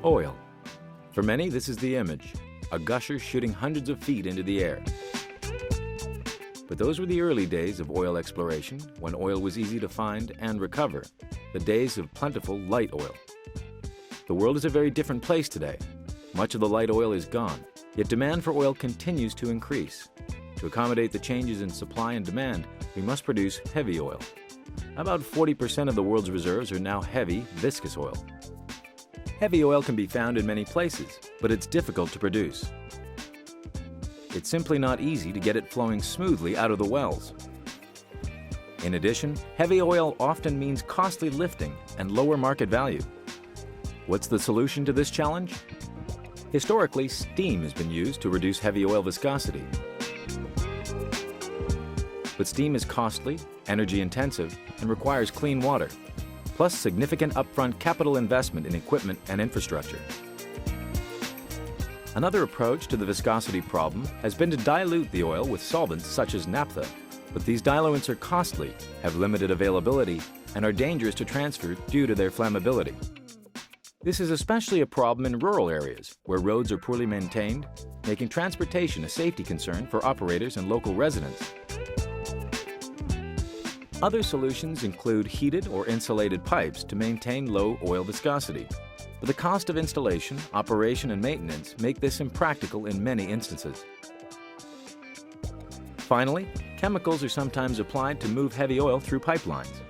Oil. For many, this is the image, a gusher shooting hundreds of feet into the air. But those were the early days of oil exploration, when oil was easy to find and recover, the days of plentiful light oil. The world is a very different place today. Much of the light oil is gone, yet demand for oil continues to increase. To accommodate the changes in supply and demand, we must produce heavy oil. About 40% of the world's reserves are now heavy, viscous oil. Heavy oil can be found in many places, but it's difficult to produce. It's simply not easy to get it flowing smoothly out of the wells. In addition, heavy oil often means costly lifting and lower market value. What's the solution to this challenge? Historically, steam has been used to reduce heavy oil viscosity. But steam is costly, energy-intensive, and requires clean water, plus significant upfront capital investment in equipment and infrastructure. Another approach to the viscosity problem has been to dilute the oil with solvents such as naphtha, but these diluents are costly, have limited availability, and are dangerous to transfer due to their flammability. This is especially a problem in rural areas where roads are poorly maintained, making transportation a safety concern for operators and local residents. Other solutions include heated or insulated pipes to maintain low oil viscosity, but the cost of installation, operation, and maintenance make this impractical in many instances. Finally, chemicals are sometimes applied to move heavy oil through pipelines,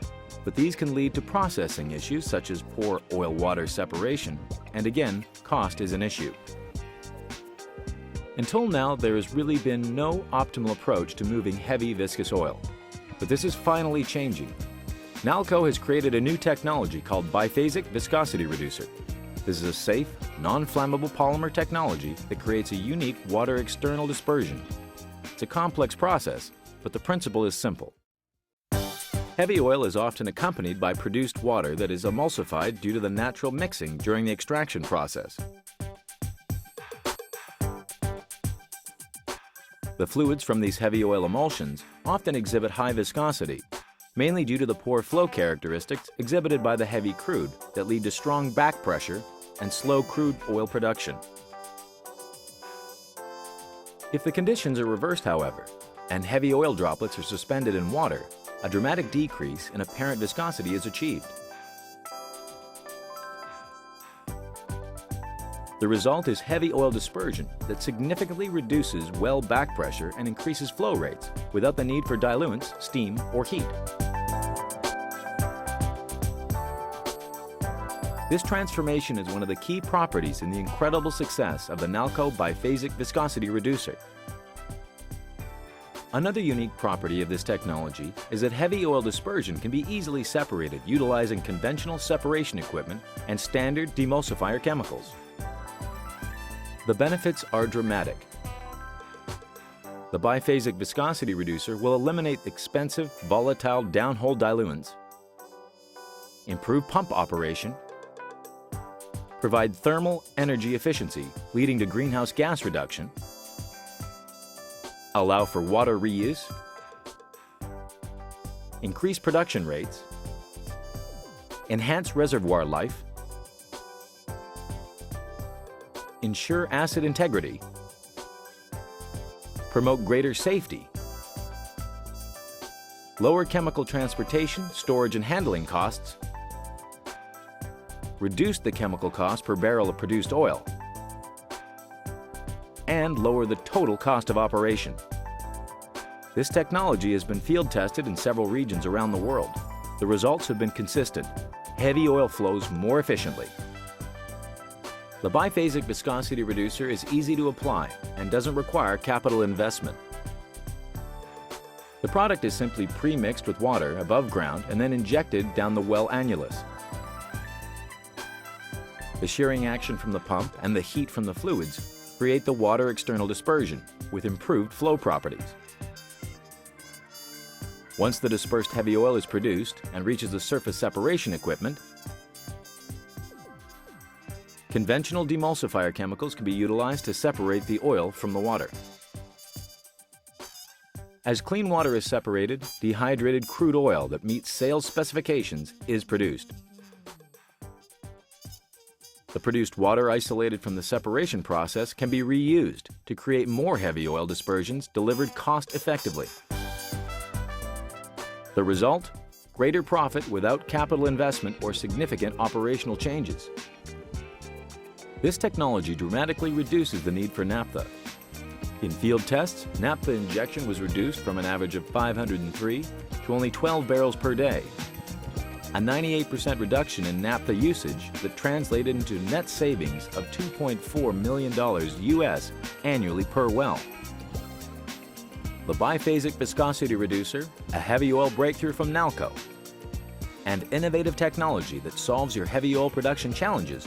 but these can lead to processing issues such as poor oil-water separation, and again, cost is an issue. Until now, there has really been no optimal approach to moving heavy viscous oil. But this is finally changing. Nalco has created a new technology called Biphasic Viscosity Reducer. This is a safe, non-flammable polymer technology that creates a unique water external dispersion. It's a complex process, but the principle is simple. Heavy oil is often accompanied by produced water that is emulsified due to the natural mixing during the extraction process. The fluids from these heavy oil emulsions often exhibit high viscosity, mainly due to the poor flow characteristics exhibited by the heavy crude that lead to strong back pressure and slow crude oil production. If the conditions are reversed, however, and heavy oil droplets are suspended in water, a dramatic decrease in apparent viscosity is achieved. The result is heavy oil dispersion that significantly reduces well back pressure and increases flow rates without the need for diluents, steam, or heat. This transformation is one of the key properties in the incredible success of the Nalco Biphasic Viscosity Reducer. Another unique property of this technology is that heavy oil dispersion can be easily separated utilizing conventional separation equipment and standard demulsifier chemicals. The benefits are dramatic. The Biphasic Viscosity Reducer will eliminate expensive, volatile downhole diluents, improve pump operation, provide thermal energy efficiency, leading to greenhouse gas reduction, allow for water reuse, increase production rates, enhance reservoir life, ensure acid integrity, promote greater safety, lower chemical transportation, storage, and handling costs, reduce the chemical cost per barrel of produced oil, and lower the total cost of operation. This technology has been field tested in several regions around the world. The results have been consistent. Heavy oil flows more efficiently. The Biphasic Viscosity Reducer is easy to apply and doesn't require capital investment. The product is simply pre-mixed with water above ground and then injected down the well annulus. The shearing action from the pump and the heat from the fluids create the water external dispersion with improved flow properties. Once the dispersed heavy oil is produced and reaches the surface separation equipment, conventional demulsifier chemicals can be utilized to separate the oil from the water. As clean water is separated, dehydrated crude oil that meets sales specifications is produced. The produced water isolated from the separation process can be reused to create more heavy oil dispersions delivered cost-effectively. The result? Greater profit without capital investment or significant operational changes. This technology dramatically reduces the need for naphtha. In field tests, naphtha injection was reduced from an average of 503 to only 12 barrels per day, a 98% reduction in naphtha usage that translated into net savings of $2.4 million US annually per well. The Biphasic viscosity reducer, a heavy oil breakthrough from Nalco, and innovative technology that solves your heavy oil production challenges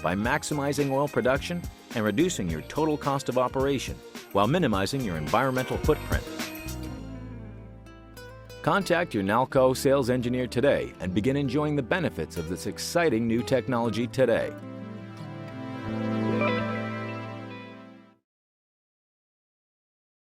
by maximizing oil production and reducing your total cost of operation while minimizing your environmental footprint. Contact your Nalco sales engineer today and begin enjoying the benefits of this exciting new technology today.